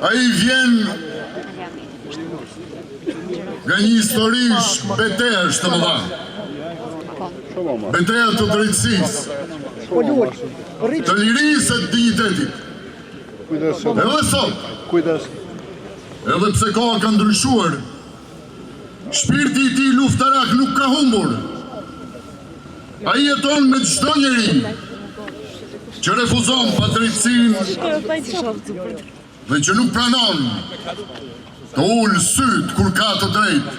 ai vjen nga një histori betejësh të mëdha. Beteja të drejtësisë, të lirisë e të dignitetit. Edhe sot, edhe pse koha ka ndryshuar, shpirti i tij luftarak nuk ka humbur. Ai jeton me çdo njeri që refuzon padrejtësinë dhe që nuk pranon të ulë syt kur ka të drejtë.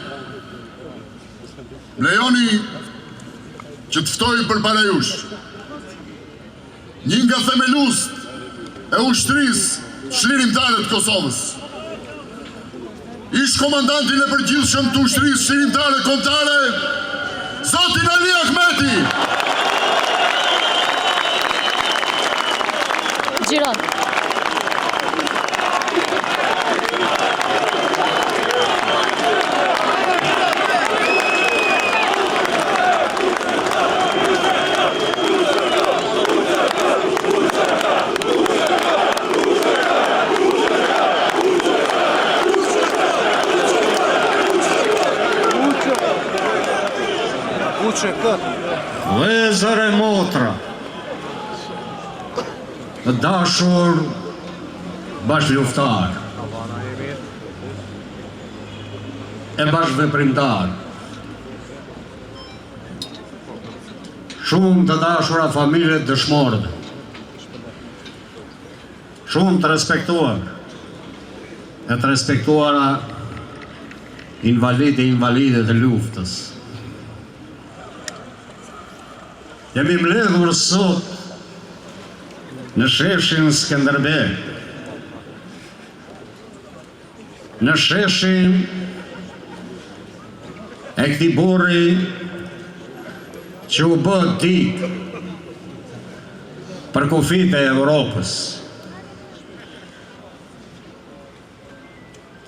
Lejoni që të ftoj përpara jush një nga themelust e ushtrisë çlirimtare të Kosovës, ish komandantin e përgjithshëm të ushtrisë çlirimtare kombëtare, Zotin Ali Ahmeti. Gjiron. Vëllezër e motra, të dashur bashkëluftar, e bashkëveprimtar, shumë të dashura familje dëshmorëve, shumë të respektuar, e të respektuara invalide të luftës. Jemi mbledhur sot në sheshin Skënderbej, në sheshin e këtij burri që u bë ditë për kufit e Europës,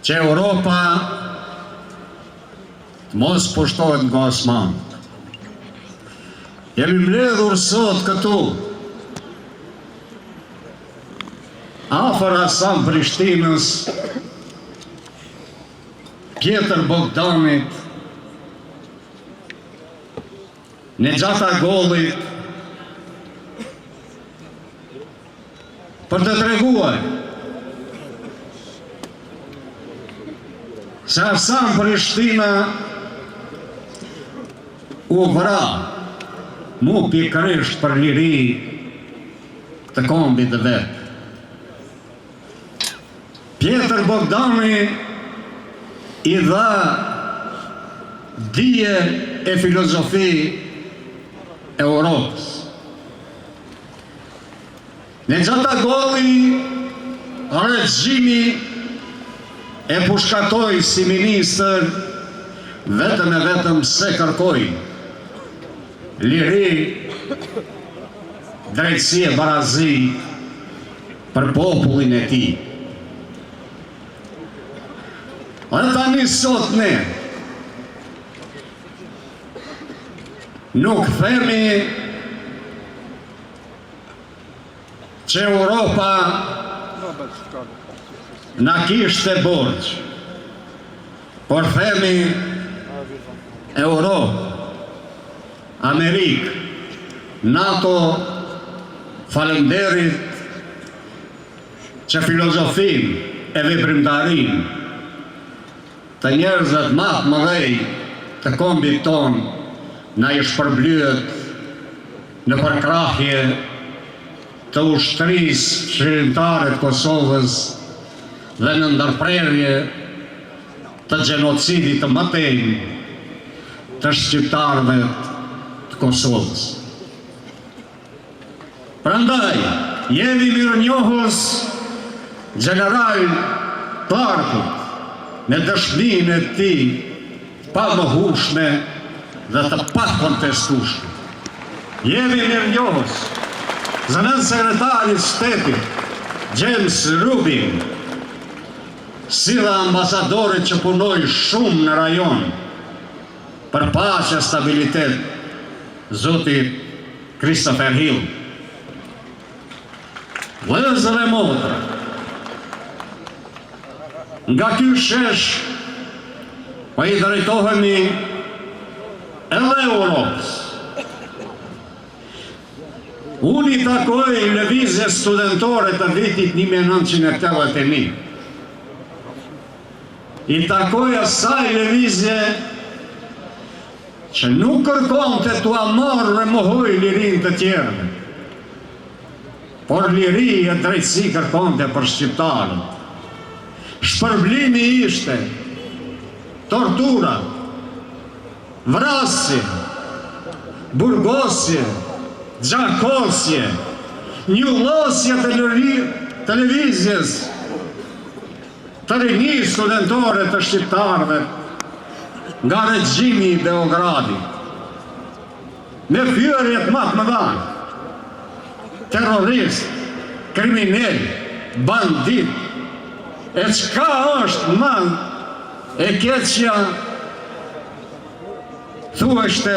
që Europa të mos pushtohet nga Osmanët. Jemi mbledhur sot këtu, afër Hasan Prishtinës, Pjetër Bogdanit, Nexhata Gollit, për të treguar se Hasan Prishtina u vra mu pikërisht për liri të kombit të vetë. Pjetër Bogdani i dha dije e filozofi Europës. Nexhata Golli regjimi e pushkatoi si ministër vetëm se kërkoi liri, drejtësi e barazi për popullin e tij. Dhe tani sot ne nuk themi që Europa na kishte borxh, por themi Europë, Amerikë, NATO, falenderit që filozofin e veprimtarin të njerëzët më të mëdhej të kombit ton na i shpërblyet në përkrahje të ushtrisë çlirimtare të Kosovës dhe në ndërprerje të gjenocidit të mëtej të shqiptarëve të Kosovës. Prandaj, jemi mirënjohës general Parkut me dëshminë e tij pa mohueshme dhe të pa kontestueshme. Jemi mirënjohës zënës sekretarit shtetit James Rubin, si dhe ambasadorit që punoj shumë në rajon për paqe e stabilitet, zoti Christopher Hill. Vëllezër e motra, Nga ky shesh po i drejtohemi edhe Europës. Unë i takoj lëvizje studentore të vitit 1981. I takoj asaj lëvizje që nuk kërkonte t'u marrë dhe mohoj lirin të tjerëve, por liri e drejtësi kërkonte për shqiptarët. Shpërblimi ishte tortura, vrasje, burgosje, gjakosje, njullosje televizjes, të rinj studentore të shqiptarëve nga regjimi i Beogradit, me fyërjet më të mëdha, terrorist, kriminal, bandit, e çka është më e keqja thuashte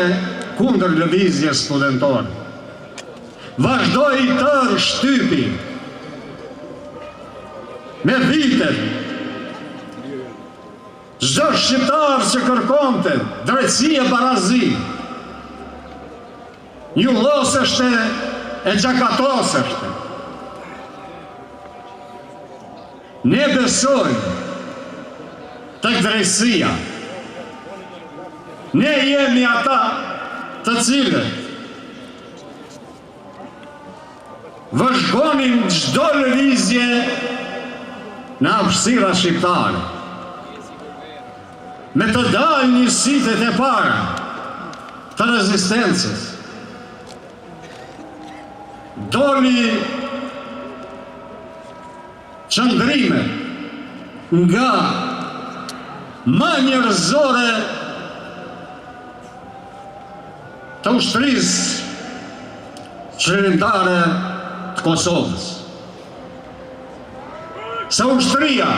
kundër lëvizjes studentore. Vazhdoi tërë shtypi me vitet. Çdo shqiptar që kërkonte drejtësi e barazi, njulloseshte e gjakatoseshte. Ne besojmë tek drejtësia. Ne jemi ata të cilët vëzhgonin çdo lëvizje në hapësira shqiptare, me të dalë njësitet e para të rezistencës. Doli qëndrime nga më njerëzore të ushtrisë qeveritare të Kosovës. Se ushtria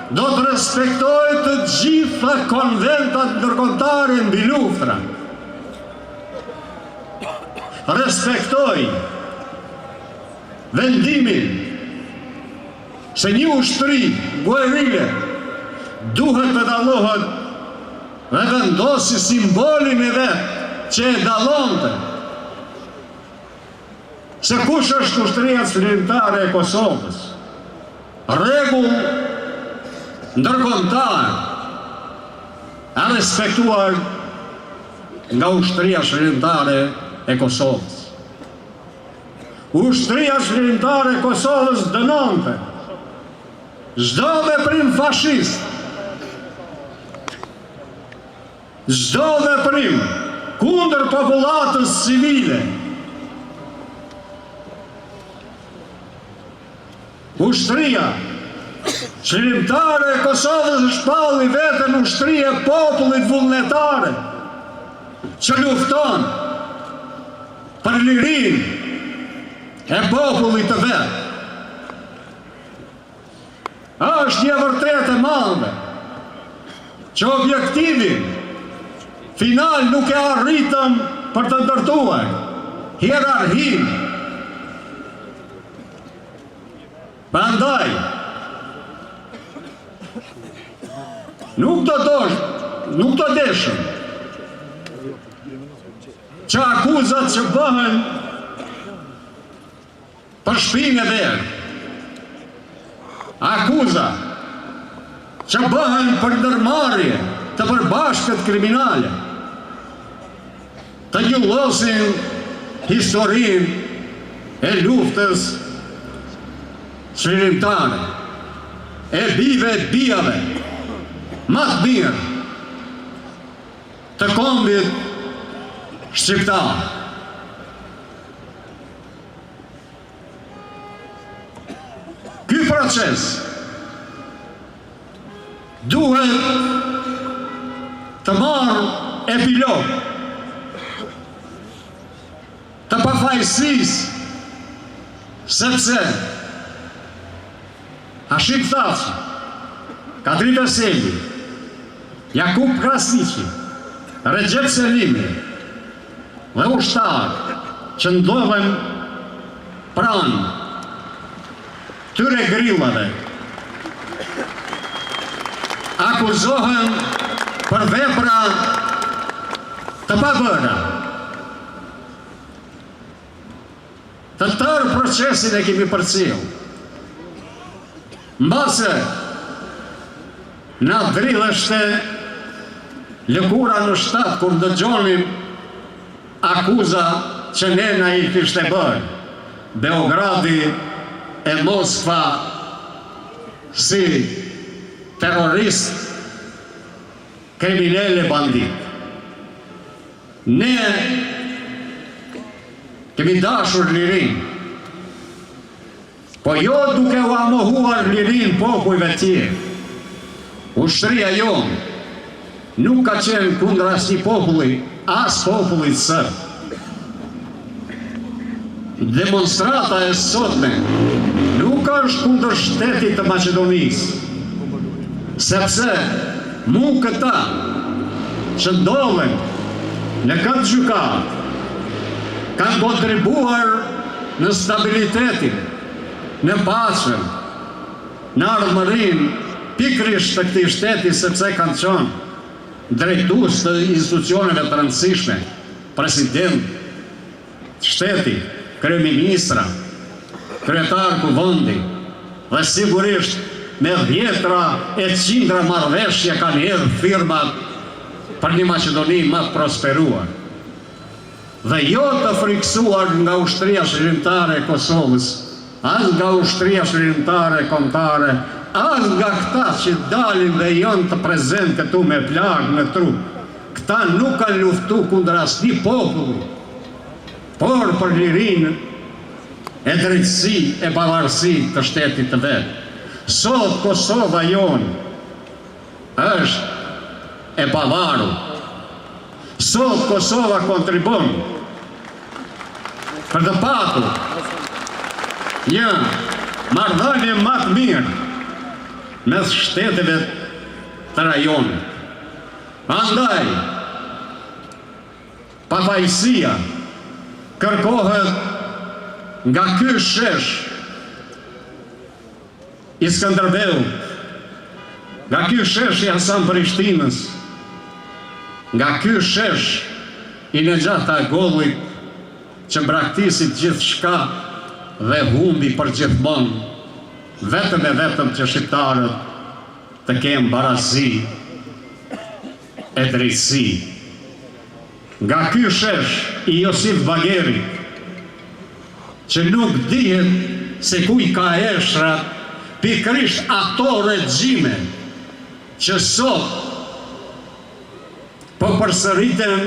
do të respektojë të gjitha konventat ndërkombëtare mbi luftra. Respektoj vendimin se një ushtri guerrile duhet të dallohet dhe vendosi simbolin e vet që e dallonte. Se kush është ushtria qeveritare e Kosovës? Rregull ndërkombëtar e respektuar nga ushtria qeveritare e Kosovës. Ushtria qeveritare e Kosovës dënonte çdo veprim fashist, çdo veprim kundër popullatës civile. Ushtria qeveritare e Kosovës shpalli veten ushtri e popullit vullnetare që lufton për lirinë e popullit të vet. Është një vërtetë e madhe që objektivin final nuk e arritëm për të ndërtuar hierarhinë. Prandaj nuk do deshëm që akuzat që bëhen për shpinë e verë, akuza që bëhen për ndërmarrje të përbashkët kriminale, të njullosin historinë e luftës qeveritare, e bive e bijave, më të mirë të kombit shqiptar. Ky proces duhet të marrë epilog të pafajësisë, sepse Hashim Thaçi, Kadri Veseli, Jakub Krasniqi, Recep Selimi dhe ushtarë që ndodhen pranë tyre grillave akuzohen për vepra të pabëra. Të tërë procesin e kemi përcjell. Mbase na dridheshte lëkura në shtat kur dëgjonim akuza që nena i kishte bërë Beogradi e Moskva si terrorist, kriminele, bandit. Ne kemi dashur lirin, po jo duke u amohuar lirin popujve tjerë. Ushtria jonë nuk ka qenë kundra asnjë populli, as popullit sërb. Demonstrata e sotme nuk është kundër shtetit të Maqedonisë, sepse mu këta që ndodhen në këtë gjykatë kanë kontribuar në stabilitetin, në paqen, në ardhmërinë pikërisht të këtij shteti, sepse kanë qenë drejtues të institucioneve të rëndësishme, president, shteti, kryeministra, kryetar kuvendi, dhe sigurisht me dhjetra e qindra marrëveshje kanë hedhur firmat për një Maqedoni më të prosperuar. Dhe jo të friksuar nga ushtria shërimtare e Kosovës, as nga ushtria shërimtare kombëtare, as nga këta që dalin dhe janë të prezent këtu me plagë në trup. Këta nuk kanë luftu kundër asnjë populli, por për lirinë e drejtësi e pavarësi të shtetit të vetë. Sot Kosova jonë është e pavarur. Sot Kosova kontribon për të patur një marrëdhënie më të mirë mes shteteve të rajonit. Andaj, pafajësia kërkohet nga ky shesh i Skënderbeut, nga ky shesh i Hasan Prishtinës, nga ky shesh i Nexhat Agollit, që mbraktisit gjithë shka dhe humbi për gjithmonë, vetëm e vetëm që shqiptarët të kemë barazi e drejtësi. Nga ky shesh i Josif Bagerit, që nuk dihet se kuj ka eshrat, pikërisht ato regjime që sot po përsëriten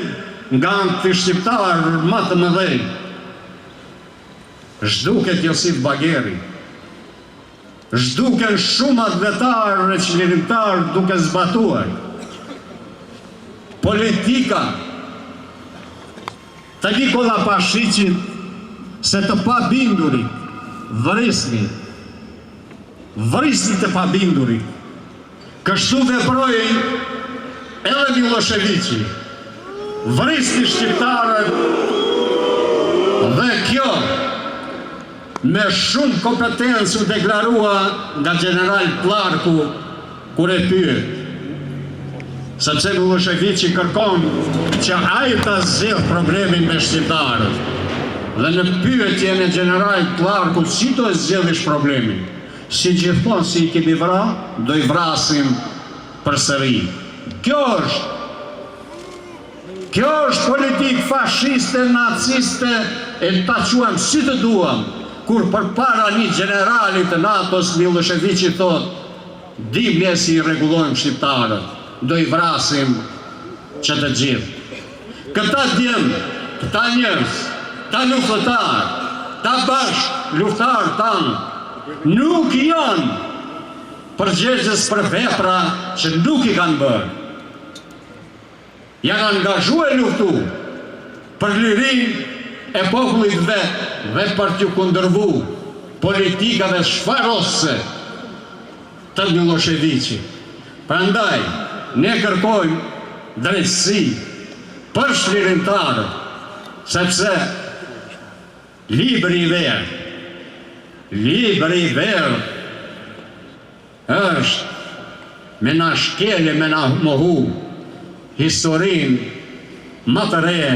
nga anti-shqiptarë më të mëdhenj. Zhduket Josif Bageri, zhduken shumë advetarë e qlirimtarë duke zbatuar. Politika të Nikola Pashiqit se të pabindurit vrisni të pabindurit. Kështu veproi edhe Miloševiqi, vrisni shqiptarët, dhe kjo me shumë kompetencë u deklarua nga general Plarku kur e pyet, sepse Miloševiqi kërkon që ai ta zgjidh problemin me shqiptarët. Dhe në pyetjen e general Plarku, si do e zgjidhish problemin? Si gjithmonë si i kemi vra, do i vrasim përsëri. Kjo është politikë fashiste, naciste, e ta quajmë si të duam, kur përpara një generali të NATO-s Miloševiqi thot, dimje si i rregullojmë shqiptarët, do i vrasim që të gjithë. Këta djemë, këta njerëz, ta luftëtar, ta bashk luftar tanë, nuk janë përgjegjës për vepra që nuk i kanë bërë. Janë angazhuar luftu për lirinë e popullit vetë dhe për t'ju kundërvu politikave shfarose të Miloševiqit. Prandaj, ne kërkojmë drejtësi për çlirimtarët, sepse libri i verë është me na shkele, me na mohu historin më të re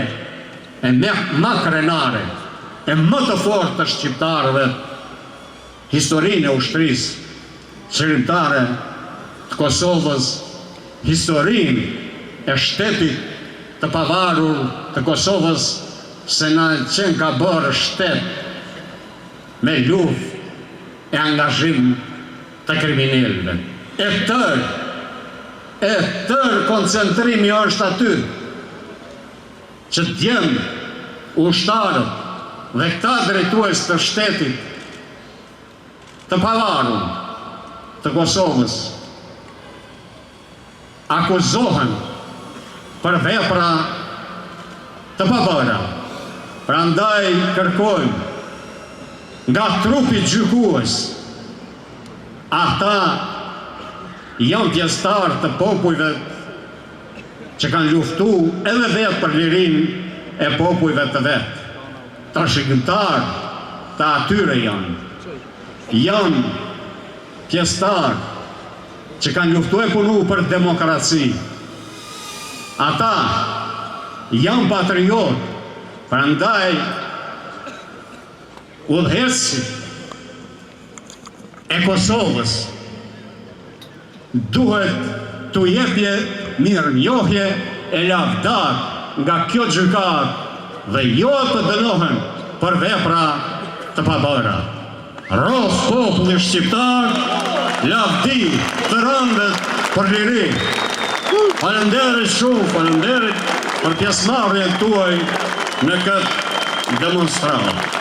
e më krenare e më të fortë të shqiptarëve, historinë e ushtrisë qërimtare të Kosovës, historinë e shtetit të pavarur të Kosovës, se na qenë ka bërë shtet me luftë e angazhim të kriminalëve. E tërë koncentrimi është aty, që t'jenë ushtarët dhe këta drejtues të shtetit të pavarur të Kosovës akuzohen për vepra të pabëra. Prandaj kërkojmë nga trupi gjykues, ata janë pjesëtar të popujve që kanë luftu edhe vetë për lirinë e popujve të vetë. Trashëgimtar të atyre janë pjesëtar që kanë luftu e punu për demokraci. Ata janë patriot, prandaj udhëheci e Kosovës duhet t'u jepje mirënjohje e lavdat nga kjo gjykatë dhe jo të dënohen për vepra të pabëra. Rof populli shqiptar, lavdi të rëndet për liri. Falenderit shumë, falenderit për pjesëmarrjen tuaj në këtë demonstratë.